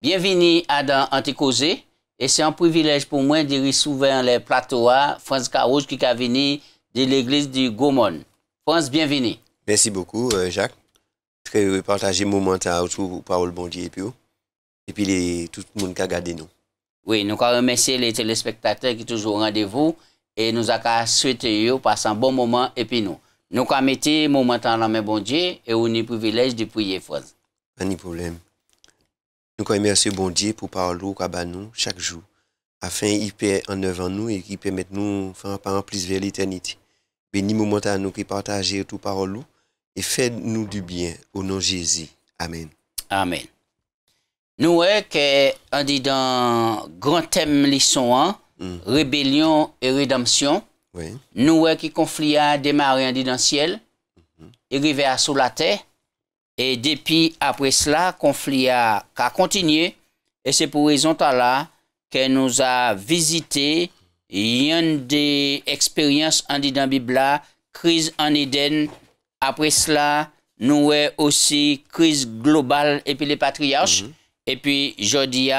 Bienvenue à dans Anticausé et c'est un privilège pour moi de recevoir les plateaux à France Carouge qui est venu de l'église du Gaumont. France, bienvenue. Merci beaucoup, Jacques. Très heureux de partager un moment autour de parole bon Dieu et puis tout le monde qui a regardé nous. Oui, nous remercions les téléspectateurs qui sont toujours au rendez-vous et nous avons souhaité passer un bon moment et puis nous avons mis un moment dans la main bon Dieu et on a le privilège de prier, France. Pas de problème. Nous remercions bon Dieu pour parler à nous chaque jour, afin qu'il peut en œuvre en nous et qu'il permette nous faire un pas plus vers l'éternité. Béni moment à nous qui partager tout parole et faites-nous du bien au nom de Jésus. Amen. Amen. Nous voyons qu'on dit dans grand thème leçon 1, rébellion et rédemption. Oui. Nous voyons que le conflit a démarré dans le ciel, arrivé à sous la terre. Et depuis après cela, le conflit a continué. Et c'est pour raison là que nous avons visité une des expériences en dit dans la Bible, crise en Éden. Après cela, nous avons aussi crise globale et puis les patriarches. Et puis, aujourd'hui,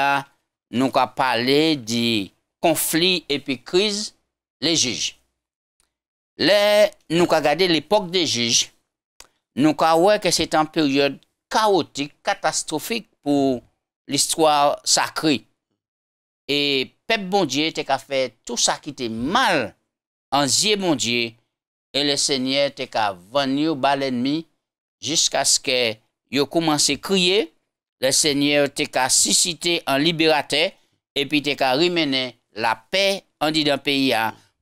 nous avons parlé du conflit et puis crise, les juges. Là, nous avons regardé l'époque des juges. Nous avons vu que c'est une période chaotique, catastrophique pour l'histoire sacrée. Et peuple bon Dieu a fait tout ça qui était mal en yeux bon Dieu. Et le Seigneur a venu à l'ennemi jusqu'à ce que il commence à crier. Le Seigneur a suscité un libérateur et puis a ramené la paix en dit dans le pays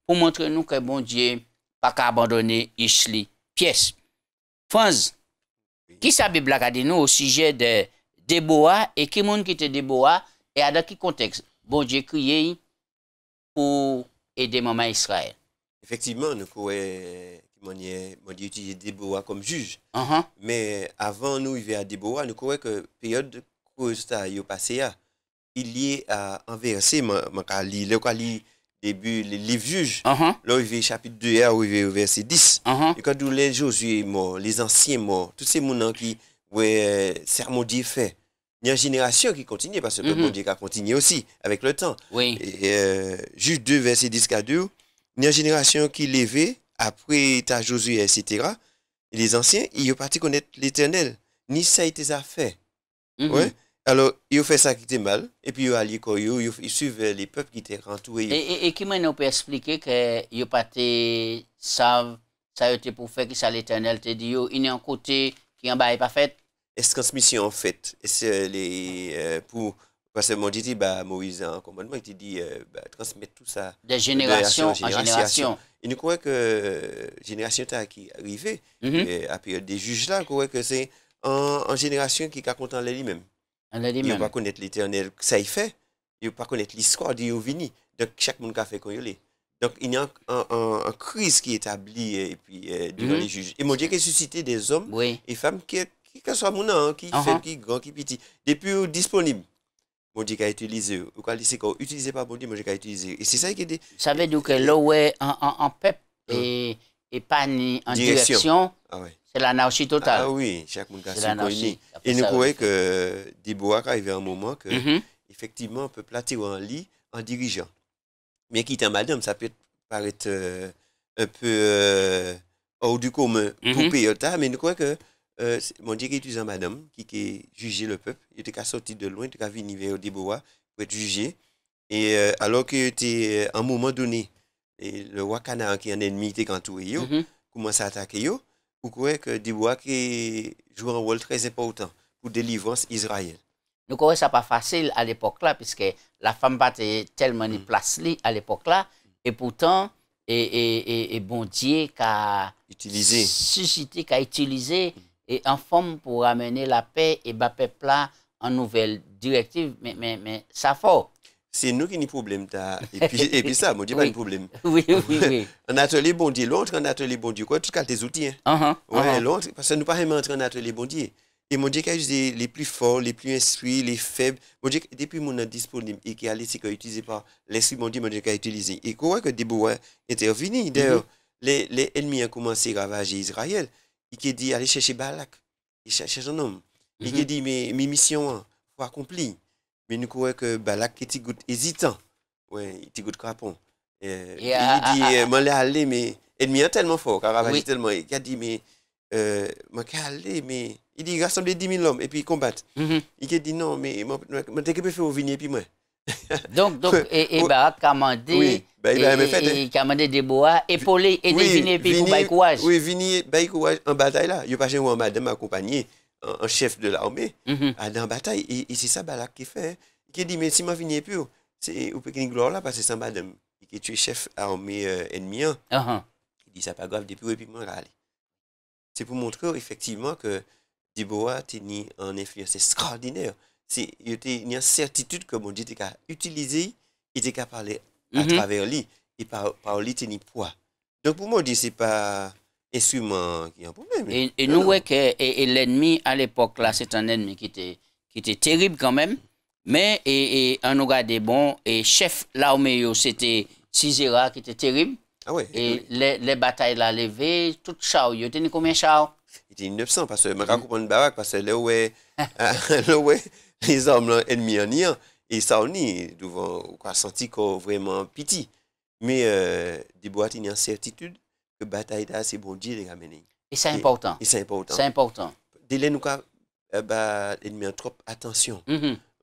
pour montrer nous que bon Dieu pas qu'à abandonner Ishli pièce. France, qui sa Bible a dit nous au sujet de Déborah et qui monde qui était Déborah et à dans quel contexte bon Dieu crié pour aider maman Israël. Effectivement, nous avons utilisé Déborah comme juge. Mais avant nous arriver à Déborah, nous avons que la période de cause qui est passée, il y a un verset, le début, le livre juge, là, il chapitre 2, il verset 10. Et quand les Josué morts, les anciens morts, tous ces gens qui, serment Dieu fait, il y a une génération qui continue, parce que le bon Dieu a continué aussi avec le temps. Oui. Et, juge 2, verset 10 à 2, il y a une génération qui levait, après ta Josué, etc. Et les anciens, ils ont parti connaître l'Éternel. Ni ça a été fait. Ouais. Alors, ils ont fait ça qui était mal, et puis ils ont allé, ils suivent les peuples qui étaient entourés. Et qui m'a peut expliquer que ils ont pas ça a été pour faire que ça l'Éternel te dit, il y a un côté qui en bas n'est pas fait. Est-ce transmission en fait, c'est les pour parce que mon Dieu Moïse en commandement, il te dit transmettre tout ça de génération en génération. Et nous croyons que génération qui arrivée à période des juges là, croyons que c'est en génération qui a content lui-même. Il ne va pas connaître l'Éternel, ça il fait. Il ne va pas connaître l'histoire d'où il vient. Donc chaque monde a fait comme il est. Donc il y a un crise qui est établi et puis devant les juges. Et mon Dieu qui a suscité des hommes et femmes qui soient mon qui fait qui grand qui petit depuis disponible. Mon Dieu qui a utilisé, ou quand c'est qu'on utilise pas bon Dieu, mon Dieu qui a utilisé. Et c'est ça qui est ça veut dire que là où en peuple et pas ni en direction. C'est l'anarchie totale. Ah oui, chaque monde a son connu. Et nous croyons que Déborah arrive à un moment que effectivement on peut placer en lit en dirigeant. Mais qui est un madame, ça peut paraître un peu hors du commun pour payer mais nous croyons que mon Dieu qui utilise un madame qui jugeait le peuple, il était sorti de loin, il était venu vers Déborah pour être jugé. Et alors qu'il était à un moment donné, et le roi Canaan qui est un ennemi était entouré, commence à attaquer. Vous croyez que Déborah qui joue un rôle très important pour délivrance Israël. Nous croyons que ce n'est pas facile à l'époque là, puisque la femme pas tellement de place à l'époque là, et pourtant, et bon Dieu qui a suscité, qui a utilisé et en forme pour amener la paix et le peuple là en nouvelle directive, mais ça fort. C'est nous qui avons problème. Et puis ça, mon Dieu, pas de problème. Oui. Un atelier bon Dieu, l'autre, un atelier bon Dieu, quoi, tout cas, tes outils. L'autre, parce que nous ne pouvons pas entrer en atelier bon Dieu. Et mon Dieu qui a utilisé les plus forts, les plus instruits, les faibles. Mon Dieu, depuis mon est disponible et qui a laissé utilisé par l'esprit, mon Dieu qui a utilisé. Et quoi que Déborah intervenu. D'ailleurs, les ennemis ont commencé à ravager Israël. Il a dit, allez chercher Balak. Il cherche un homme. Il a dit, mes missions faut accomplir. Mais nous croyons que Balak était hésitant. Ouais, il était crapon. Il dit, m'en aller, mais l'ennemi est tellement fort, car ravagé tellement. Il a dit, mais m'en aller, mais il dit, rassembler 10 000 hommes et puis combattre. Il a dit, non, mais je peux faire venir puis moi. Donc, Barak a demandé, il a demandé Déborah, épauler et deviner, puis pour bailler courage. Oui, venir, bailler courage en bataille là. Il n'y a pas chez moi, madame accompagné, un chef de l'armée, dans la bataille. Et c'est ça, Barak qui fait. Il a dit, mais si je viens plus, c'est au Pékin gloire là, parce que c'est madame qui est chef armée ennemi. Il dit, ça pas grave, depuis et puis moi, aller. C'est pour montrer effectivement que Déborah a tenu une influence extraordinaire. Il y a une certitude que mon Dieu était qu'à utiliser, il était qu'à parler à travers lui, et par lui tenir poids. Donc pour moi, ce n'est pas instrument qui a un problème. Et nous voyons que l'ennemi à l'époque là, c'est un ennemi qui était terrible quand même, mais on regardait bon, et chef l'armée, c'était Sisera qui était terrible. Ah ouais, et les batailles là levées, tout char, il y a combien de chars? Il était 900 parce que je comprends une baraque parce que là où les hommes ennemis en niant et ça on y devant quoi senti qu'on vraiment petit. Mais Déborah a une certitude que bataille là c'est bon Dieu les ramener. Et c'est important. Et c'est important. C'est important. Dès nous l'ennemi a trop attention.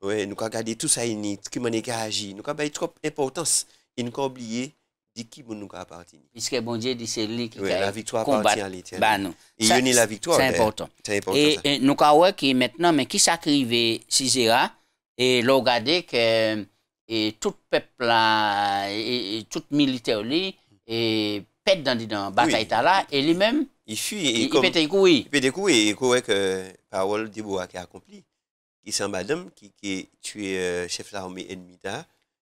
Ouais, nous regarder tout ça il qui m'en est agi, nous avons trop importance et nous oublier dit qui nous appartient. Puisque bon Dieu dit c'est lui qui la victoire appartient à l'Éternel. Et il y a la victoire. C'est important. C'est important. Et nous avons que maintenant, mais qui s'acrivait Sisera et l'on regardé que tout peuple là, et tout militaire lui, et pète dans la bataille là, et lui-même, il fuit. Il peut découvrir. Il peut découvrir. Il croit que parole de Déborah qui a accompli. Qui c'est madame qui tué chef de l'armée ennemi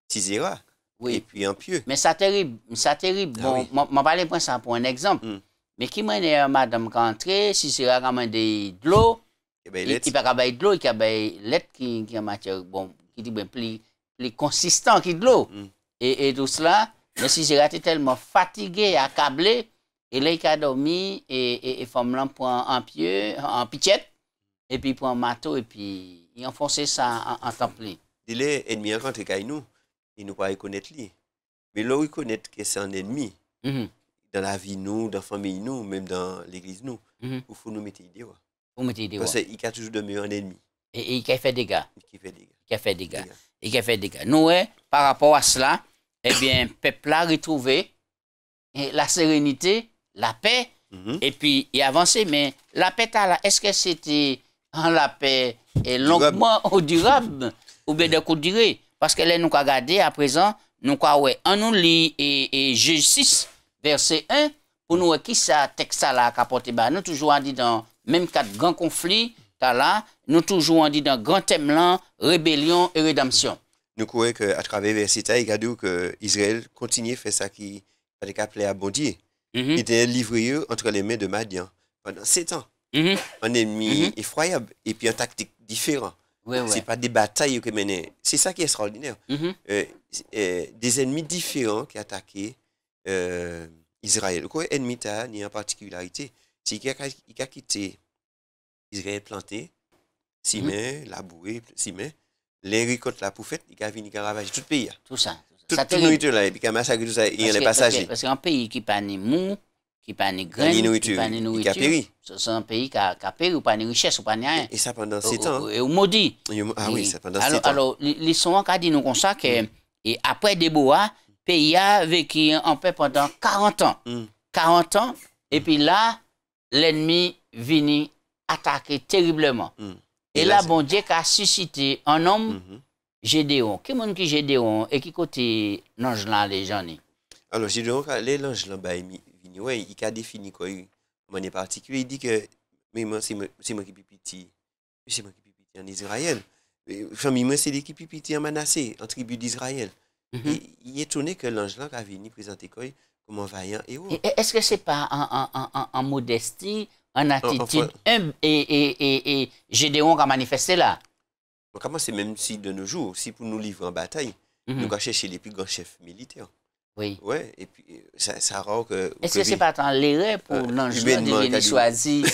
Sisera. Oui. Et puis un pieux. Mais ça terrible. Bon, je parle pour ça pour un exemple. Mais qui m'a madame qui entrée, si c'est ramandé de l'eau, il n'y a pas de l'eau, il y a de l'eau qui est matière bon, qui dit plus consistant que de l'eau. Et tout cela, mais si c'est tellement fatigué, accablé, et là il a dormi et femme là prend un pieu, en pichette, et puis prend un marteau et puis il enfonce ça en temps plein. Il est ennemi quand il est nous. Il ne peut pas reconnaître lui. Mais là où il connaît que c'est un ennemi, dans la vie nous, dans la famille nous, même dans l'église nous, il faut nous mettre idée. Parce qu'il a toujours demeuré un ennemi. Et il a fait des dégâts. Il a fait des dégâts. Nous, par rapport à cela, eh bien, le peuple a retrouvé la sérénité, la paix, et puis il a avancé. Mais la paix, est-ce que c'était la paix longuement ou durable, ou bien de courte durée? Parce que là, nous avons regardé à présent, nous avons lit et Justice, verset 1, pour nous qui ça texte là qu'a porté nous toujours dit dans même quatre grands conflits, là, nous toujours dit dans grand thème là, rébellion et rédemption. Nous croyons qu'à travers verset il a dit que Israël continue à faire ça qui a appelé à bon Dieu. Il était livré entre les mains de Madian pendant 7 ans. Un ennemi effroyable et puis une tactique différente. C'est pas des batailles que menaient. C'est ça qui est extraordinaire. Des ennemis différents qui attaquaient Israël. Quoi, ennemi a une particularité. C'est qu'il a quitté Israël planté, ciment, labouré, ciment, les récoltes là pour faire, il a venu ravager tout le pays. Tout ça. Toute nourriture là, et puis il a massacré tout ça, il y a les passagers. Parce qu'un pays qui n'a pas ni mou, qui n'a pas ni graines, qui n'a pas ni nourriture, c'est un pays qui a péri, ou pas ni richesse, ou pas ni rien. Et ça pendant 7 ans. Et au maudit. Ah oui, ça pendant 7 ans. Alors, l'histoire a dit nous comme ça que, et après Déborah, le pays a vécu en paix pendant 40 ans. 40 ans, et puis là, l'ennemi vient attaquer terriblement. Et là, bon Dieu a suscité un homme, Gédéon. Qui est qui Gédéon et qui côté l'ange là, les gens? Alors, Gédéon, l'ange là, il a défini quoi, de manière particulière. Il dit que c'est moi qui suis petit. C'est moi qui suis petit en Israël. Famille, moi, c'est l'équipe petit en Manassé, en tribu d'Israël. Il est étonné que l'ange là a venu présenter quoi comme un vaillant héros. Est-ce que c'est pas en modestie, en attitude et Gédéon qui a manifesté là? Comment c'est même si de nos jours, si pour nous livrer en bataille, nous allons chercher les plus grands chefs militaires. Oui. Ouais, et puis ça rend que. Est-ce que c'est pas tant l'erreur pour l'ange de venir choisir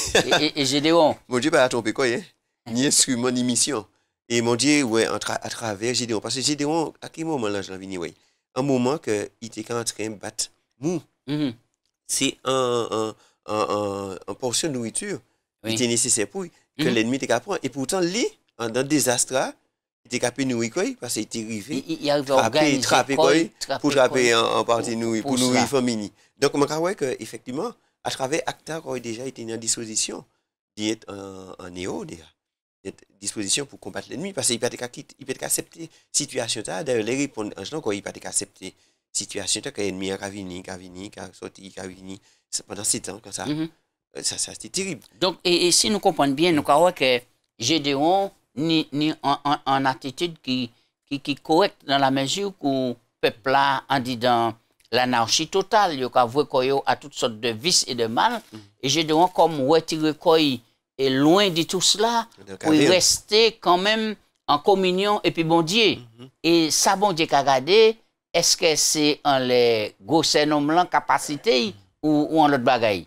et Gédéon? Mon Dieu, pas tromper quoi, hein? Ni instrument, ni mission. Et mon Dieu, ouais, à travers Gédéon. Parce que Gédéon, à quel moment l'ange l'a venu, ouais? Un moment qu'il était en train de battre mou. C'est un portion de nourriture qui était nécessaire pour que l'ennemi était capable. Et pourtant, lui, dans le désastre, il était capable de nourrir parce qu'il était arrivé. Il arrive à organiser pour trapper en partie nourrir, pour nourrir la famille. Donc, on voit qu'effectivement, à travers Acta, il a déjà été en disposition d'être en néo, déjà. Disposition pour combattre l'ennemi parce qu'il peut être accepter la situation. D'ailleurs, les répondre en général, il peut être accepter la situation que l'ennemi a venu, a sorti, a venu pendant 7 ans, comme ça. Ça c'était terrible. Donc, et si nous comprenons bien, nous croyons que Gédéon ni en attitude qui est correcte dans la mesure où le peuple là, en dit dans l'anarchie totale, il y a toutes sortes de vices et de mal. Et Gédéon, comme retire et loin de tout cela, pour rester quand même en communion et puis bon Dieu. Et ça, bon Dieu, qu'a regardé, est-ce que c'est en les gros nombreux capacité ou en l'autre bagaille?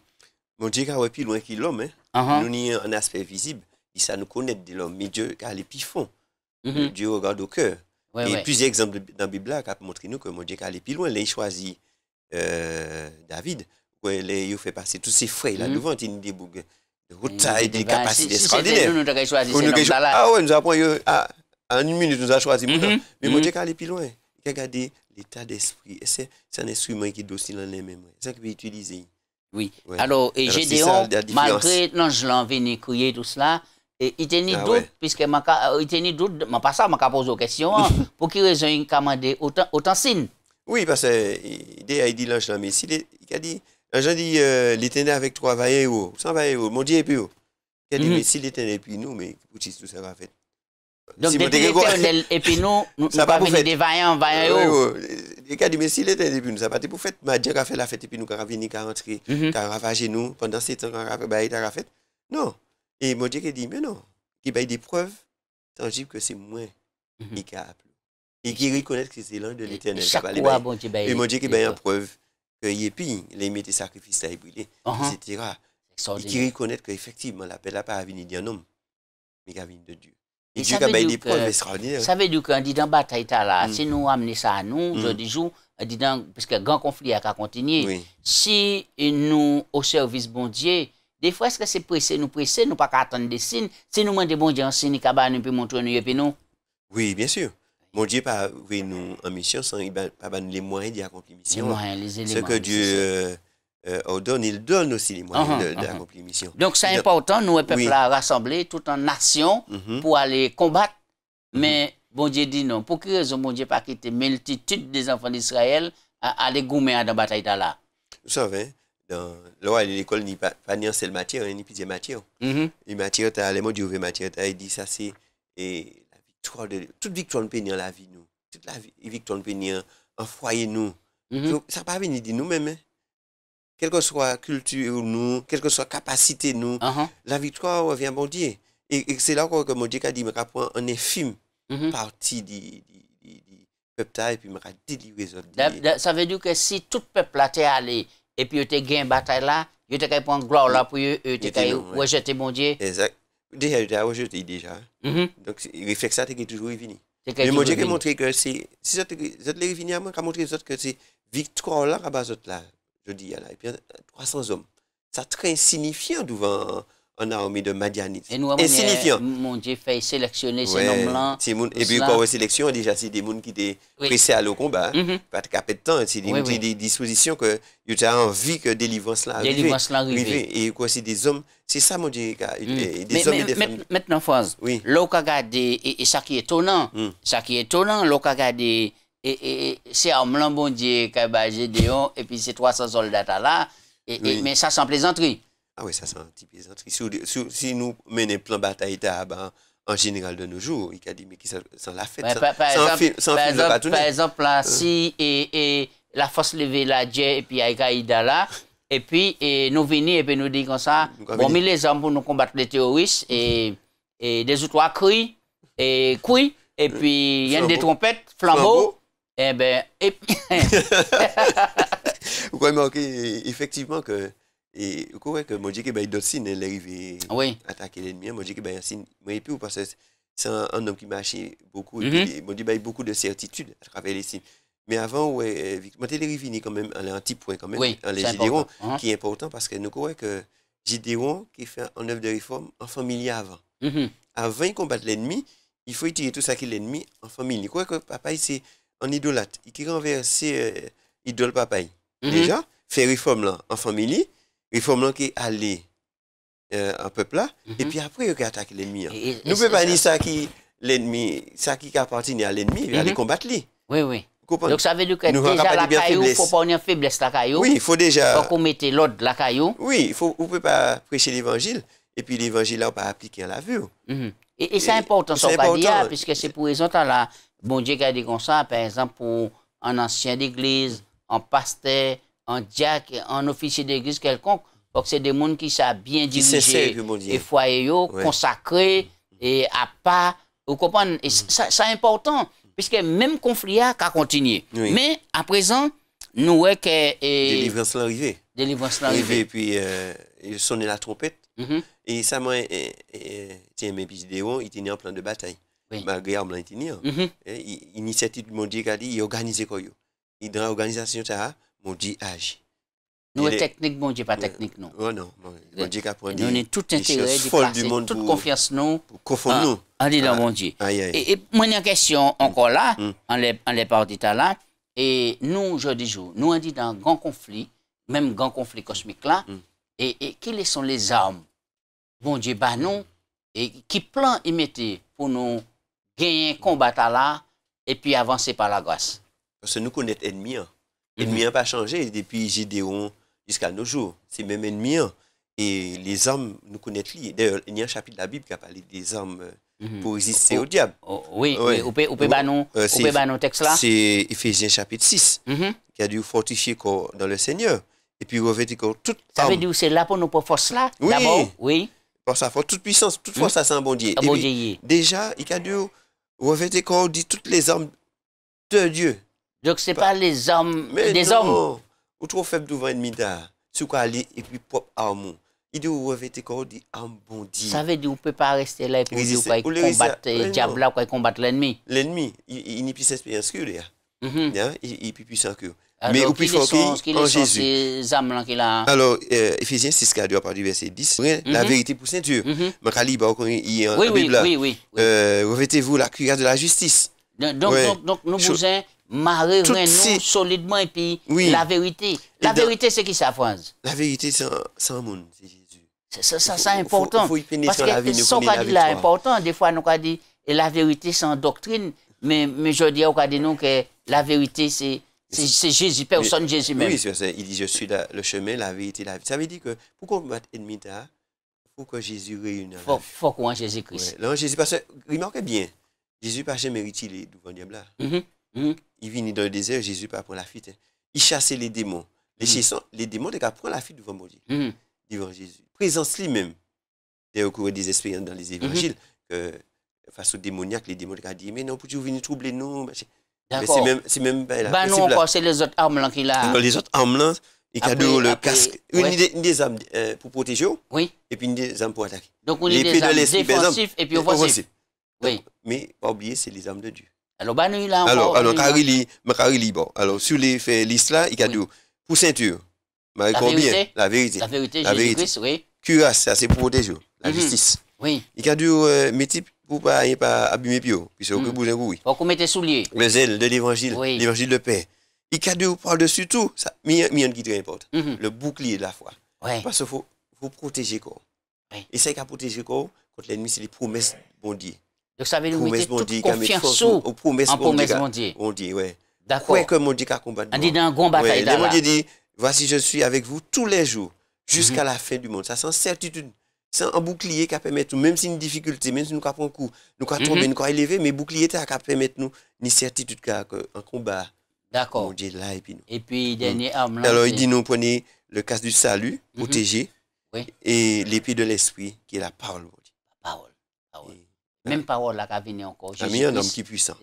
Bon Dieu, qu'a plus loin que l'homme, hein? Nous avons un aspect visible, et ça nous connaît de l'homme, mais Dieu a les plus fonds. Dieu regarde au cœur. Et plusieurs exemples dans la Bible qui montrent nous que mon Dieu a les plus loin. Il choisit David, où il fait passer tous ses frères là devant, il dit des des capacités extraordinaires. Ah ouais, nous avons en une minute, nous avons choisi. Mais mon Dieu a les plus loin. Il a gardé l'état d'esprit. C'est un instrument qui est docile dans les mêmes. C'est ça qu'il peut utiliser. Oui. Alors, et Gédéon, malgré l'ange venu crier tout cela, il tenait doute, puisque il tenait doute, mais pas ça, je pose aux questions, pour qu'il raison il commandé autant signe. Oui, parce qu'il dit l'ange là, mais il a dit, l'ange a dit, l'éternel avec toi va y haut, sans va y haut, mon Dieu est plus haut. Il a dit, mais si l'éternel est puis nous, mais pour tout ça va fait. Donc, depuis l'éternel et puis nous pas venir des vaillants haut. Il a dit, mais si l'éternel est puis nous, ça va pas pour fête, mais Dieu a fait la fête et puis nous, quand venir, quand rentrer, quand ravager nous, pendant 7 ans, quand il a fait. Non. Et mon Dieu a dit, mais non, il y a des preuves tangibles que c'est moi qui capable. Et qui reconnaît que c'est l'un de l'éternel. Et mon Dieu qui a une preuve qu'il est pire, il met des sacrifices à brûler, etc. Et qui reconnaît qu'effectivement, l'appel n'a pas venu d'un homme, mais qu'il a venu de Dieu. Et Dieu a des preuves extraordinaires. Ça veut dire qu'on dit dans la bataille, si nous amenons ça à nous, aujourd'hui, parce que le grand conflit a continué, si nous, au service bon Dieu, des fois, est-ce que c'est pressé, nous pas attendre des signes, si nous demandons bon Dieu un signe, nous peut montrer nous et puis nous? Oui, bien sûr. Mon Dieu pas nous en mission sans pas nous les moyens d'y accomplir mission. Ce que Dieu ordonne, il donne aussi les moyens d'accomplir mission. Donc c'est important, nous, peuple là, rassembler tout en nation pour aller combattre. Mais bon Dieu dit non. Pour quelle raison bon Dieu pas quitter multitude des enfants d'Israël à aller goumer dans la bataille là? Vous savez, dans l'école, il n'y a pas ni un seul matière, ni plusieurs matières. Les matières, les mots de matière, il dit ça, c'est toute victoire nous peut dans la vie, nous. Toute la victoire nous peut en foyer, nous. Ça ne pas venir de nous-mêmes. Quelle que soit la culture, nous, quelle que soit la capacité, nous, la victoire revient bon Dieu. Et c'est là que mon Dieu a dit, je prends un infime partie du peuple et puis je délivrer les autres. Ça veut dire que si tout le peuple était allé et puis il a gagné une bataille là, il a prendre gloire là pour rejeter mon Dieu. Exact. Déjà, il a rejeté déjà. Donc, le réflexe ça est toujours revenu. Mais mon Dieu a montré que si vous êtes revenu à moi, il a montré que c'est victoire là, à base là. Je dis, là, et puis 300 hommes. Ça très insignifiant devant une armée de Madianites. Et nous, insignifiant. Mon Dieu fait sélectionner ces noms-là. Et puis, quand sélection, déjà, c'est des gens qui étaient pressés à le combat. Pas de capter de temps. C'est des dispositions que tu as envie que délivrance là arrive. Et quoi, c'est des hommes. C'est ça, mon Dieu. Des hommes et des femmes. Maintenant, Foz, l'eau qu'a gardé, et ça qui est étonnant, l'eau qu'a gardé, et c'est un blanc bon Dieu qui a Gédéon, et puis c'est 300 soldats là, mais ça sans plaisanterie. Ah oui, ça sent un petit plaisanterie. Si nous menons plan bataille en général de nos jours, il a dit, mais qui s'en l'a fait. Par exemple, là, si la force levée la Dieu et puis Al-Qaïda là. Et puis, nous venons et puis nous disons comme ça, bon, mis les armes pour nous combattre les terroristes et des autres cris et couilles, et puis il y a des trompettes, flambeaux, et ben, et puis... Vous pouvez remarquer effectivement que, vous croyez que mon Dieu qui d'autres signes, il arrive à attaquer l'ennemi, mon Dieu qui un signe, mais puis parce que c'est un homme qui marche beaucoup, et puis mon Dieu il beaucoup de certitude à travers les signes. Mais avant, moi, je suis quand même un petit point quand même, en les Gideon, qui est important parce que nous croyons que Gideon qui fait en œuvre de réforme en famille avant. Avant de combattre l'ennemi, il faut tirer tout ça qui est l'ennemi en famille. Il croit que papa, c'est un idolâtre. Il renverse idole papa. Déjà, fait réforme là en famille, réforme là qui est allé en peuple là, et puis après, il attaque l'ennemi. Nous ne pouvons pas dire ça qui l'ennemi, ça qui appartient à l'ennemi, il va aller combattre lui. Oui, oui. Donc ça veut dire que déjà la caillou, il ne faut pas une faiblesse la caillou. Oui, il faut déjà... Il faut qu'on mette l'ordre la caillou. Oui, on ne peut pas prêcher l'évangile, et puis l'évangile là, on ne peut pas appliquer à la vue. Et c'est important, ça va dire, puisque c'est pour raison là, bon Dieu qui a dit comme ça, par exemple, pour un ancien d'église, un pasteur, un diacre, un officier d'église quelconque, donc c'est des gens qui savent bien diriger et foyer, consacrés, et à pas, vous comprenez, c'est important. Puisque même conflit a continué. Oui. Mais à présent, nous voyons que... délivrance l'arrivée. Délivrance l'arrivée. Et puis, il sonnait la trompette. Et ça m'a... Tiens, mes vidéos, il était en plan de bataille. Malgré l'arme, il était Initiative du monde qui a dit, il organise quoi. Et dans l'organisation, mon Dieu agit. Nous, technique, mon Dieu, pas technique, non. Oh non, mon Dieu qui apprend nous avons tout intérêt de placer toute confiance, nous, pour confondre nous. En disant, mon Dieu. Et moi, il y a une question encore là, en les parties là, et nous, aujourd'hui jour, nous, on dit dans un grand conflit, même grand conflit cosmique là, et quelles sont les armes, bon Dieu, bah nous, et qui plan y mettez pour nous gagner combat là, et puis avancer par la grâce. Parce que nous connaissons l'ennemi. L'ennemi n'a pas changé depuis Gédéon jusqu'à nos jours. C'est même ennemi. Et les armes, nous connaissons. D'ailleurs, il y a un chapitre de la Bible qui a parlé des armes pour résister au diable. Oui, on peut nous texte là. C'est Éphésiens chapitre 6 qui a dû fortifier corps dans le Seigneur. Et puis revêtir corps toute arme. Ça veut dire que c'est là pour nous pour force là. Oui. D'abord, oui. Pour sa force, toute puissance, toute force, ça c'est un bon Dieu. Déjà, il a dû revêtir corps dit toutes les armes de Dieu. Donc, ce n'est pas les hommes, des hommes. Ou trop faible devant l'ennemi d'art. Sur quoi aller et puis propre arme. Il doit revêtir corps dit un bon Dieu. Ça veut dire qu'on ne peut pas rester là et puis combattre le diable là, combattre l'ennemi. L'ennemi, il n'est plus expérience que lui. Il est plus puissant que lui. Mais au plus fort en Jésus. Ces âmes-là qu'il a. Alors, Éphésiens 6, à partir du verset 10, la vérité pour ceinture. Il y a un Bible là. Revêtez-vous la cuirasse de la justice. Donc nous vous marrer nous solidement et puis la vérité. La vérité, c'est qui ça, France? La vérité, c'est un monde, c'est Jésus. Ça, c'est important. Parce que ce qu'on dit là est important. Des fois, nous avons dit la vérité, c'est en doctrine. Mais je dis que la vérité, c'est Jésus, personne Jésus même. Oui, c'est ça. Il dit, je suis le chemin, la vérité, la vie. Ça veut dire que pour combattre l'ennemi, il faut que Jésus réunisse. Il faut qu'on Jésus-Christ. Là, Jésus, parce que, remarquez bien, Jésus n'a jamais mérité devant le diable là. Il vient dans le désert, Jésus pas prendre la fuite. Il chassait les démons. Les démons, ils prennent la fuite devant mon Dieu. Devant Jésus. Présence lui-même. Au cours des expériences dans les évangiles, face aux démoniaques, les démons ont dit, mais non, pour venir troubler nous. D'accord. C'est même pas là. Ben non, encore, c'est les autres armes là qu'il a. Les autres armes là, il a le casque. Une des armes pour protéger. Oui. Et puis une des armes pour attaquer. Donc on a des armes défensives et puis offensives. Oui. Mais pas oublier, c'est les armes de Dieu. Alors, ben nous, il a encore. Alors, Karili, bon. Alors, sur les faits listes là, il a dit, pour ceinture. La vérité. La vérité, Jésus-Christ, oui. Cuirasse, ça c'est pour protéger. La justice. Oui. Il a dit, mes types, pour pas abîmer pio. Puis c'est au que bouger oui. Pour qu'on mette souliers. Le zèle de l'évangile, l'évangile de paix. Il a dit, par-dessus tout, ça, il y a un qui très important. Le bouclier de la foi. Parce qu'il faut protéger quoi. Et ça qui a protégé quoi contre l'ennemi, c'est les promesses bon Dieu. Donc ça veut dire mettre toute confiance en promesse mon Dieu. On dit, ouais. D'accord. Ouais, que mon Dieu a combattu. On dit dans un grand bataille là. Mon Dieu dit, voici je suis avec vous tous les jours, jusqu'à la fin du monde. Ça c'est certitude. C'est un bouclier qui permet nous, même si une difficulté, même si nous avons un coup, nous avons tombé, nous avons élevé, mais bouclier qui permet nous une certitude qu'un combat D'accord. Bon Dieu là et puis nous. Et puis, dernier arme là. Alors, il dit nous prenez le casque du salut, protégé, oui. et l'épée de l'esprit, qui est la parole. Bon Dieu. La parole. Même parole là qui vient encore. Jésus un homme qui est puissant.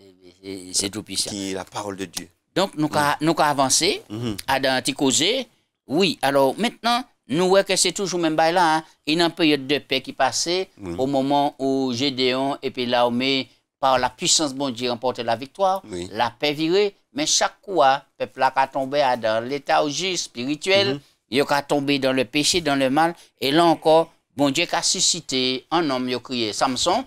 C'est tout puissant. Qui est la parole de Dieu. Donc, nous avons avancé à dans causé. Oui, alors maintenant, nous voyons que c'est toujours même là. Hein. Il y a une période de paix qui passait au moment où Gédéon et puis l'armée, par la puissance de bon Dieu, remportait la victoire. La paix virée. Mais chaque fois, le peuple a tombé dans l'état spirituel. Il a tombé dans le péché, dans le mal. Et là encore, bon Dieu a suscité un homme, il a crié Samson.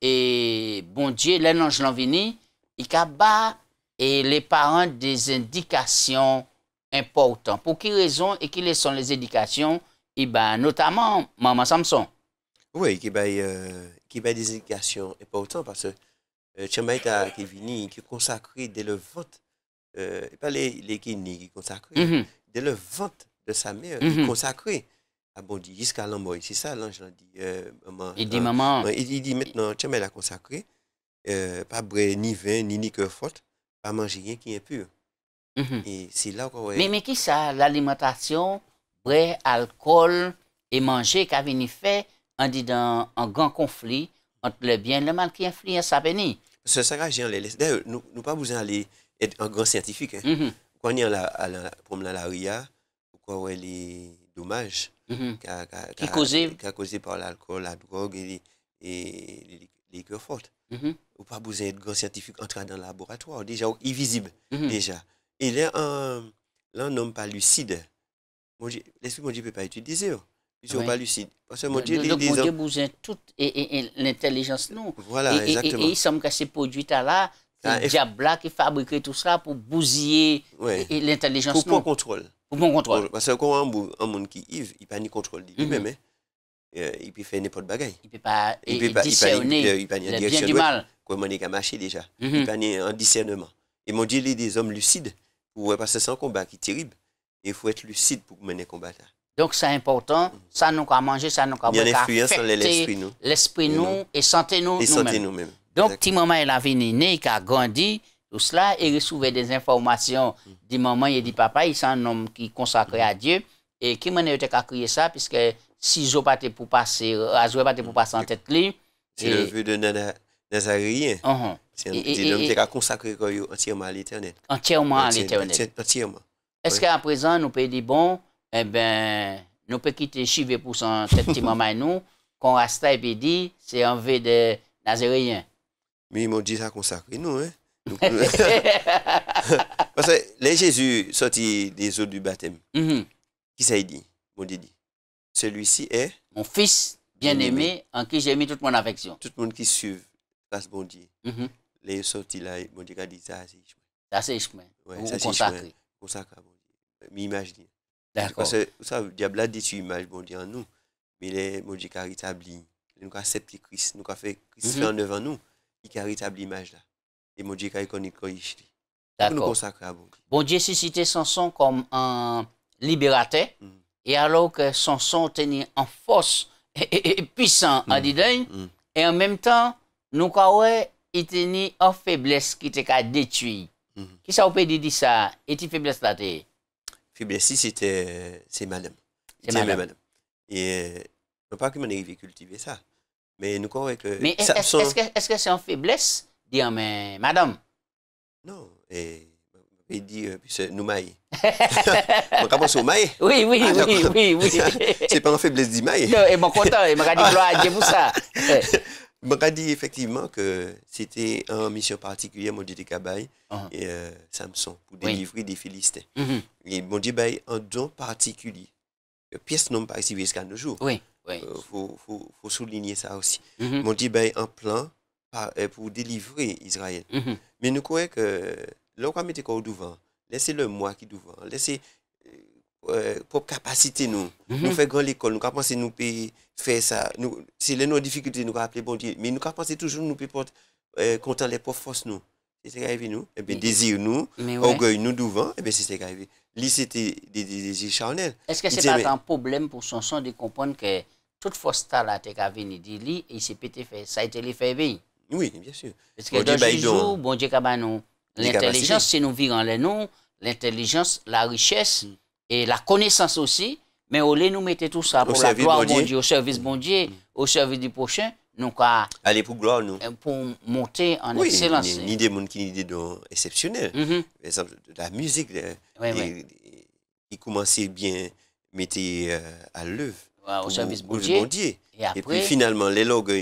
Et bon Dieu, l'ange l'en venu, il a bat et les parents des indications importantes. Pour quelle raison et quelles sont les indications? Et ben, notamment, maman Samson. Oui, qui bat des indications importantes parce que Tchamaïta qui est venu, qui est consacré dès le ventre, pas les Kénis qui sont consacrés, dès le ventre de sa mère, qui est consacré. Ah bon Dieu, jusqu'à l'envoi. C'est ça, l'ange l'a dit. Maman, il dit maman. Il dit maintenant, tu m'as consacré, pas boire ni vin, ni liqueur forte, pas manger rien qui est pur. Et c'est là qu'on. Mais qui ça, l'alimentation, boire, alcool et manger, qu'a venu faire, on dit dans un grand conflit entre le bien et le mal qui influence sa béni. C'est ça que d'ailleurs, nous pas besoin d'aller être un grand scientifique. Quand on est à la RIA, pourquoi les dommages qui causé par l'alcool, la drogue et les liqueurs fortes. Ou pas besoin d'être grand scientifique entrer dans le laboratoire, déjà invisible déjà. Et là un homme pas lucide. L'esprit mon Dieu peut pas utiliser. Ils sont pas lucides. Parce que mon Dieu donc mon Dieu besoin toute et l'intelligence nous. Voilà, exactement. Et il semble que ces produits là, c'est le diable là qui fabrique tout cela pour bousiller l'intelligence nous. Pour bon contrôle. Pour bon contrôle. Parce que quand un monde qui ivre, il n'a pas ni contrôle de lui-même. Il peut faire n'importe bagaille. Il ne peut pas discerner le bien du mal. Comment il a marché déjà. Il n'a pas un discernement. Et mon Dieu, il est des hommes lucides. Parce que c'est un combat qui est terrible. Il faut être lucide pour mener le combat. Donc c'est important. Ça nous a mangé, ça nous a boire. Il y a une influence sur l'esprit nous et santé nous-mêmes. Donc, petit maman, elle a venu, il a grandi. Tout cela, il recevait des informations du maman et du papa. Il est un homme qui est consacré à Dieu. Et qui m'a dit qu'il a crié ça, puisque si je pas pour passer, en tête libre. C'est le vœu de Nazaréen. C'est un homme qui a consacré entièrement à l'éternel. Entièrement à l'éternel. Entièrement. Est-ce qu'à présent, nous pouvons dire, bon, eh ben, nous pouvons quitter Chivé pour son tête petit maman et nous, qu'on reste et puis dit, c'est un vœu de Nazaréen. Mais ils m'ont dit ça consacré, nous, hein. Parce que les Jésus sorti des eaux du baptême, qui ça dit? Mon Dieu dit, celui-ci est mon fils bien-aimé en qui j'ai mis toute mon affection. Tout le monde qui suit grâce bon Dieu. Les sortis là, mon Dieu a dit ça, c'est chemin. Ça c'est chemin. Ouais, ça c'est chemin. Consacré bon Dieu. Mais imagine. D'accord. Parce que ça, le diable a détruit l'image bon Dieu en nous, mais les mon Dieu a rétabli. Nous avons accepté Christ, nous avons fait Christ fait en œuvre en nous, il a rétabli l'image là. Et mon Dieu a reconnu qu'il d'accord. Bon Dieu suscité Samson comme un libérateur. Et alors que Samson tenait en force et puissant en Didain, et en même temps, nous avons il tenait en faiblesse qui était détruit. Qui ça vous peut dire ça? Et tu faiblesse là? Faiblesse, c'est madame. C'est madame. Et non pas que mon arrive cultiver ça, mais nous croyons que. Mais est-ce que c'est en faiblesse? Dire, mais madame. Non, il dit, nous maille. On commence au maille. Oui. C'est pas en faiblesse du maille. Non, et mon content, il m'a dit gloire à Dieu pour ça. Il m'a dit effectivement que c'était une mission particulière, mon Dieu de Kabaï et Samson, pour délivrer des Philistins. Et mon Dieu a un don particulier. Pièce non pas ici jusqu'à nos jours. Oui. Faut souligner ça aussi. Mon Dieu a un plan pour délivrer Israël. Mais nous croyons que là, on mettre au devant, laissez-le moi qui devant, laissez pour capacité nous. Nous faisons grand l'école, nous pensons nous peut faire ça. C'est nos difficultés, nous appeler bon Dieu. Mais nous pensons toujours nous peut content les pauvres forces nous. C'est ce qui arrive nous. Et bien désir nous, orgueil nous devant, et bien c'est ce qui arrive. Lui c'était des désirs charnels. Est-ce que c'est pas un problème pour Samson de comprendre que toute force là t'es qu'à venir dit lui et il s'est pété fait ça a été les fait bien. Oui, bien sûr. Parce que dans ce jour, bon Dieu, nous L'intelligence, c'est nous vivons les noms, l'intelligence, la richesse et la connaissance aussi. Mais au lieu de nous mettre tout ça pour la gloire de Dieu, au service de Dieu, au service du prochain, nous aller pour gloire, nous. Pour monter en excellence. Ni des gens qui ont des dons exceptionnels. Par exemple, la musique, qui commençait bien, mettait à l'œuvre. Au service de Dieu. Et puis finalement, les logs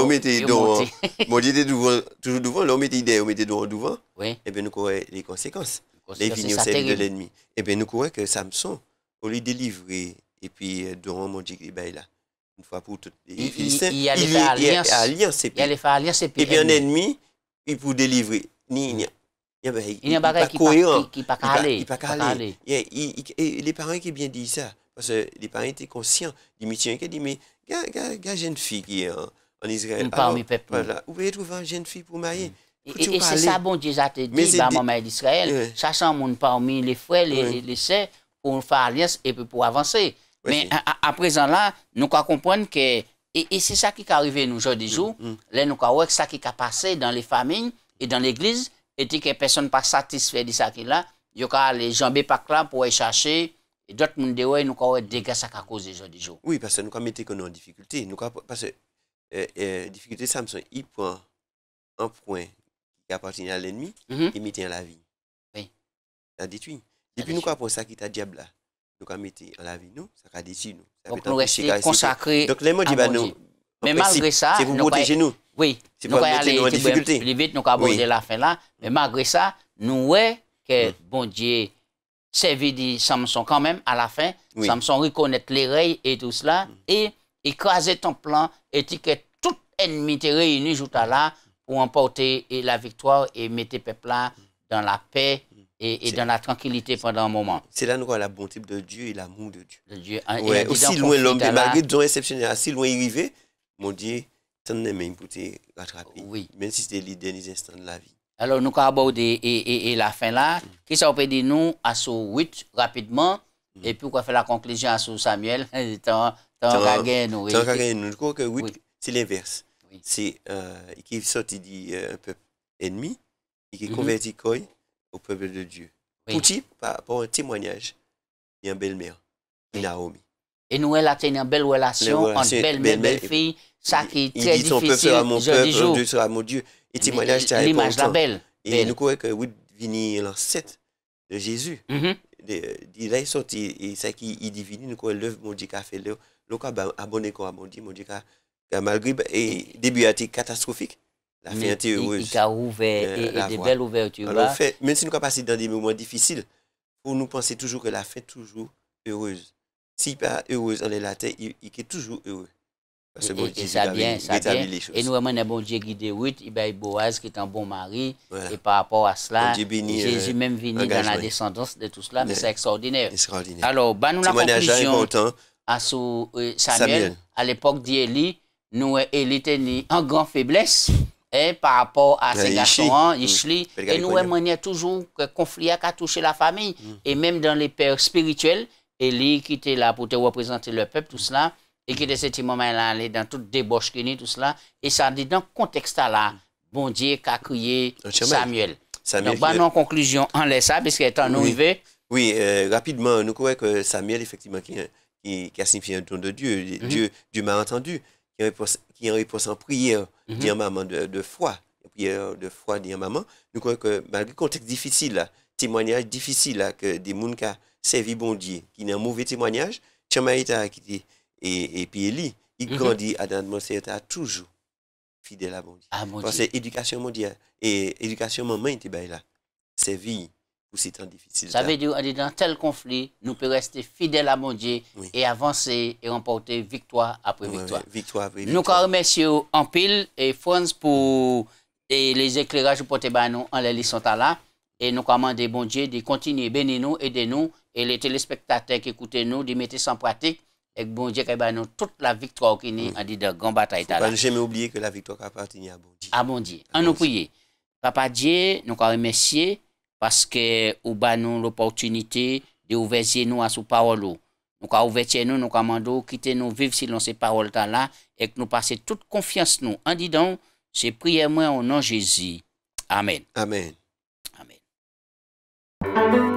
mettaient devant. Mon Dieu était toujours devant, l'homme était idée, on mettait devant. Et bien nous courons les conséquences. Les vignes au service de l'ennemi. Et bien nous courons que Samson, au lieu de délivrer, et puis devant mon Dieu, là. Une fois pour toutes les Philistins, il allait faire alliance. Il allait faire alliance et puis un ennemi, il pour délivrer. Il n'y a pas cohérent. Il n'y a pas aller. Les parents qui bien dit ça, parce que les parents étaient conscients du métier qui dit, mais il y a une jeune fille qui est en Israël. Voilà, vous pouvez trouver une jeune fille pour marier. Et c'est ça, bon Dieu a dit, maman d'Israël, sachant mon parmi les frères, les sœurs, pour faire alliance et pour avancer. Mais à présent là, nous comprenons que, et c'est ça qui est arrivé nous aujourd'hui jour, là nous voyons ça qui est passé dans les familles et dans l'église, et que personne pas satisfait de ça qui là, il y a les jambes pas là pour aller chercher, et d'autres monde nous voyons dégâts ça qui a causé aujourd'hui jour. Oui, parce que nous mettons que nous en difficulté, parce que difficulté Samson, il prend un point qui appartient à l'ennemi et met en la vie. Oui. Ça détruit. Et puis nous pour ça qui t'a diable là. Nous avons mis en la vie, nous, ça a déçu nous. Donc nous restons consacrés. Donc les mots disent, nous, mais malgré ça, c'est pour protéger nous. Oui, c'est pour mettre nous en difficulté. Plus vite, nous avons abordé la fin là. Mais malgré ça, nous voyons que bon Dieu servi de Samson quand même à la fin. Samson reconnaît les règles et tout cela. Et écraser ton plan et que tout ennemi te réuni jusqu'à là pour emporter la victoire et mettre le peuple là dans la paix. Et dans la tranquillité pendant un moment. C'est là nous avons la bonté de Dieu et l'amour de Dieu. Ouais, aussi loin l'homme est malgré disons exceptionnel, si loin il arrive, mon Dieu, t'en même pour te rattraper. Oui. Même si c'était les derniers instants de la vie. Alors nous avons abordé et la fin là. Qu'est-ce qu'on peut dire nous à ce 8 rapidement et puis on va faire la conclusion à ce Samuel. Tant nous crois que 8 c'est l'inverse. C'est qui est sorti d'un peuple ennemi et qui est converti au peuple de Dieu. Pouti, par un témoignage, il y a une belle-mère, Naomi. Et nous, elle a tenu une belle relation entre belle-mère et belle-fille, ça qui est très difficile. Il dit, ton peuple sera mon peuple, mon Dieu sera mon Dieu. Et témoignage, c'est l'image la belle. Et nous croyons que oui, vini l'ancêtre de Jésus. Il est sorti, et ça qui est divine, nous croyons l'œuvre, mon Dieu, qui a fait l'œuvre. Nous avons abonné à mon Dieu, malgré, et début a été catastrophique. La fin était heureuse. Il a ouvert et des belles ouvertures. Alors, même si nous sommes passés dans des moments difficiles, pour nous penser toujours que la fin est toujours heureuse. S'il n'est pas heureuse en la terre, il est toujours heureux. Parce que bon Dieu, ça bien. Et nous avons un bon Dieu qui dit oui, il y a Boaz qui est un bon mari. Voilà. Et par rapport à cela, Jésus même venu dans la descendance de tout cela, mais c'est extraordinaire. Alors, nous la conclusion à Samuel, à l'époque d'Élie, nous, Élie était en grande faiblesse. Par rapport à ces garçons, et nous avons toujours que conflit a touché la famille, et même dans les pères spirituels, Élie qui était là pour te représenter le peuple, tout cela, et qui était ce moment-là, aller dans toute débauche qui est, tout cela, et ça dit dans ce contexte-là, bon Dieu qui a crié Samuel. Donc, en conclusion, on laisse ça, parce qu'il est temps nous arriver. Oui, rapidement, nous croyons que Samuel, effectivement, qui a signifié un don de Dieu, Dieu m'a entendu, qui en réponse en prière, dire maman de foi, prière de foi, dire maman, nous croyons que malgré le contexte difficile, témoignage difficile, que des gens qui ont servi bon Dieu, qui ont un mauvais témoignage, Chamaïta et puis Élie, il grandit à l'atmosphère, toujours fidèle à bon Dieu. Parce que l'éducation mondiale et l'éducation maman était là, servi pour ces temps difficiles. Ça veut dire que dans tel conflit, nous pouvons rester fidèles à mon Dieu et avancer et remporter victoire après victoire. Nous remercions en pile et France pour les éclairages pour nous en les lisant là. Et nous commandons bon Dieu de continuer, bénir nous, aider nous et les téléspectateurs qui écoutent nous, de mettre ça en pratique. Et bon Dieu qui nous toute la victoire qui est en dit de grande bataille. Il ne faut jamais oublier que la victoire appartient à bon Dieu. À bon Dieu. On nous prie. Papa Dieu, nous remercions parce que nous avons l'opportunité de ouvrir nous à ce parole. Nous avons ouvert nous commandons, quitter nous, vivre selon ces paroles là et que nous passions toute confiance nous. En disant, c'est prière moi au nom de Jésus. Amen. Amen. Amen. là.